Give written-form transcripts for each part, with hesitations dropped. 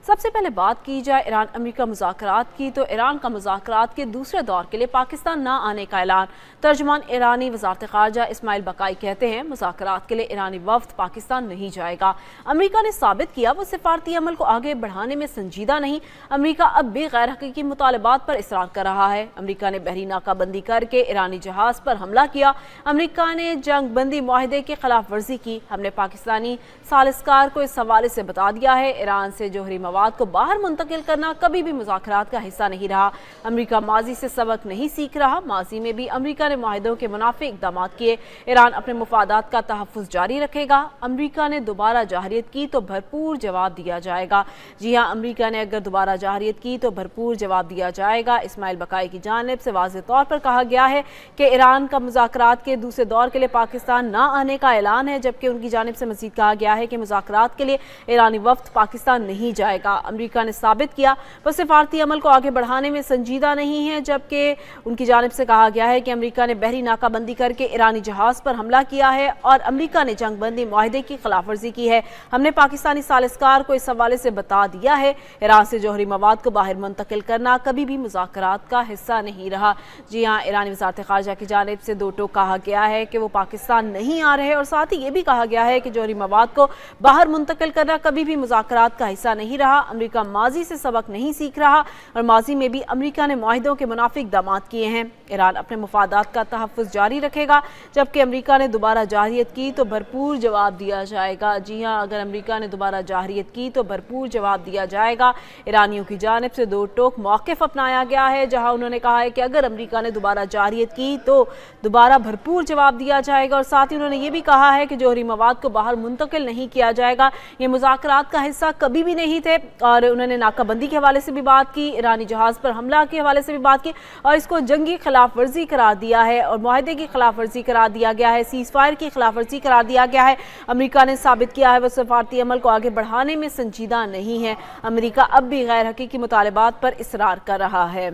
سب سے پہلے بات کی جائے ایران امریکہ مذاکرات کی تو ایران کا مذاکرات کے دوسرے دور کے لیے پاکستان نہ آنے کا اعلان۔ ترجمان ایرانی وزارت خارجہ اسماعیل بقائی کہتے ہیں مذاکرات کے لیے ایرانی وفد پاکستان نہیں جائے گا۔ امریکہ نے ثابت کیا وہ سفارتی عمل کو آگے بڑھانے میں سنجیدہ نہیں۔ امریکہ اب بھی غیر حقیقی مطالبات پر اصرار کر رہا ہے۔ امریکہ نے بحری ناکہ بندی کر کے ایرانی جہاز پر حملہ کیا۔ امریکہ نے جنگ بندی معاہدے کی خلاف ورزی کی۔ ہم نے پاکستانی ثالثکار کو اس حوالے سے بتا دیا ہے ایران سے جوہری مواد کو باہر منتقل کرنا کبھی بھی مذاکرات کا حصہ نہیں رہا۔ امریکہ ماضی سے سبق نہیں سیکھ رہا۔ ماضی میں بھی امریکہ نے معاہدوں کے منافی اقدامات کیے۔ ایران اپنے مفادات کا تحفظ جاری رکھے گا۔ امریکہ نے دوبارہ جارحیت کی تو بھرپور جواب دیا جائے گا۔ جی ہاں، امریکہ نے اگر دوبارہ جارحیت کی تو بھرپور جواب دیا جائے گا۔ اسماعیل بقائی کی جانب سے واضح طور پر کہا گیا ہے کہ ایران کا مذاکرات کے دوسرے دور کے لیے پاکستان نہ آنے کا اعلان ہے، جبکہ ان کی جانب سے مزید کہا گیا ہے کہ مذاکرات کے لیے ایرانی وفد پاکستان نہیں جائے گا۔ امریکہ نے ثابت کیا وہ سفارتی عمل کو آگے بڑھانے میں سنجیدہ نہیں ہے، جبکہ ان کی جانب سے کہا گیا ہے کہ امریکہ نے بحری ناکہ بندی کر کے ایرانی جہاز پر حملہ کیا ہے اور امریکہ نے جنگ بندی معاہدے کی خلاف ورزی کی ہے۔ ہم نے پاکستانی ثالثکار کو اس حوالے سے بتا دیا ہے ایران سے جوہری مواد کو باہر منتقل کرنا کبھی بھی مذاکرات کا حصہ نہیں رہا۔ جی ہاں، ایرانی وزارت خارجہ کی جانب سے دو ٹوک کہا گیا ہے کہ وہ پاکستان نہیں آ رہے اور ساتھ ہی یہ بھی کہا گیا ہے کہ جوہری مواد کو باہر منتقل کرنا کبھی بھی مذاکرات کا حصہ نہیں رہا۔ امریکہ ماضی سے سبق نہیں سیکھ رہا اور ماضی میں بھی امریکہ نے معاہدوں کے منافی اقدامات کیے ہیں۔ ایران اپنے مفادات کا تحفظ جاری رکھے گا، جبکہ امریکہ نے دوبارہ جارحیت کی تو بھرپور جواب دیا جائے گا۔ جی ہاں، اگر امریکہ نے دوبارہ جارحیت کی تو بھرپور جواب دیا جائے گا۔ ایرانیوں کی جانب سے دو ٹوک موقف اپنایا گیا ہے، جہاں انہوں نے کہا ہے کہ اگر امریکہ نے دوبارہ جارحیت کی تو دوبارہ بھرپور جواب دیا جائے گا، اور ساتھ ہی انہوں نے یہ بھی کہا ہے کہ جوہری مواد کو باہر منتقل نہیں کیا جائے گا، یہ مذاکرات کا حصہ کبھی بھی نہیں تھے۔ اور انہوں نے ناکہ بندی کے حوالے سے بھی بات کی، ایرانی جہاز پر حملہ کے حوالے سے بھی بات کی اور اس کو جنگی خلاف ورزی قرار دیا ہے اور معاہدے کی خلاف ورزی قرار دیا گیا ہے، سیز فائر کی خلاف ورزی قرار دیا گیا ہے۔ امریکہ نے ثابت کیا ہے وہ سفارتی عمل کو آگے بڑھانے میں سنجیدہ نہیں ہے۔ امریکہ اب بھی غیر حقیقی مطالبات پر اصرار کر رہا ہے۔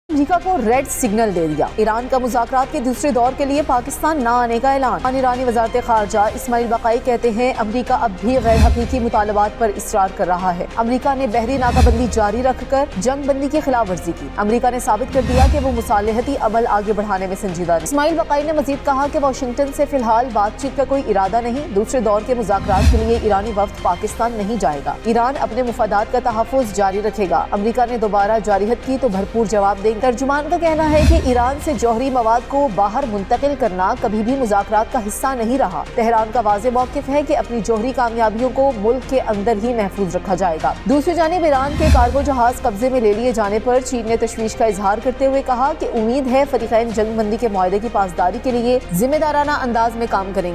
امریکہ کو ریڈ سگنل دے دیا، ایران کا مذاکرات کے دوسرے دور کے لیے پاکستان نہ آنے کا اعلان۔ ایرانی وزارت خارجہ اسماعیل بقائی کہتے ہیں امریکہ اب بھی غیر حقیقی مطالبات پر اصرار کر رہا ہے۔ امریکہ نے بحری ناکہ بندی جاری رکھ کر جنگ بندی کی خلاف ورزی کی۔ امریکہ نے ثابت کر دیا کہ وہ مصالحتی عمل آگے بڑھانے میں سنجیدہ ہے۔ اسماعیل بقائی نے مزید کہا کہ واشنگٹن سے فی الحال بات چیت کا کوئی ارادہ نہیں۔ دوسرے دور کے مذاکرات کے لیے ایرانی وفد پاکستان نہیں جائے گا۔ ایران اپنے مفادات کا تحفظ جاری رکھے گا۔ امریکہ نے دوبارہ جارحیت کی تو بھرپور جواب دیں گے۔ ترجمان کا کہنا ہے کہ ایران سے جوہری مواد کو باہر منتقل کرنا کبھی بھی مذاکرات کا حصہ نہیں رہا۔ تہران کا واضح موقف ہے کہ اپنی جوہری کامیابیوں کو ملک کے اندر ہی محفوظ رکھا جائے گا۔ دوسری جانب ایران کے کارگو جہاز قبضے میں لے لیے جانے پر چین نے تشویش کا اظہار کرتے ہوئے کہا کہ امید ہے فریقین جنگ بندی کے معاہدے کی پاسداری کے لیے ذمہ دارانہ انداز میں کام کریں گے۔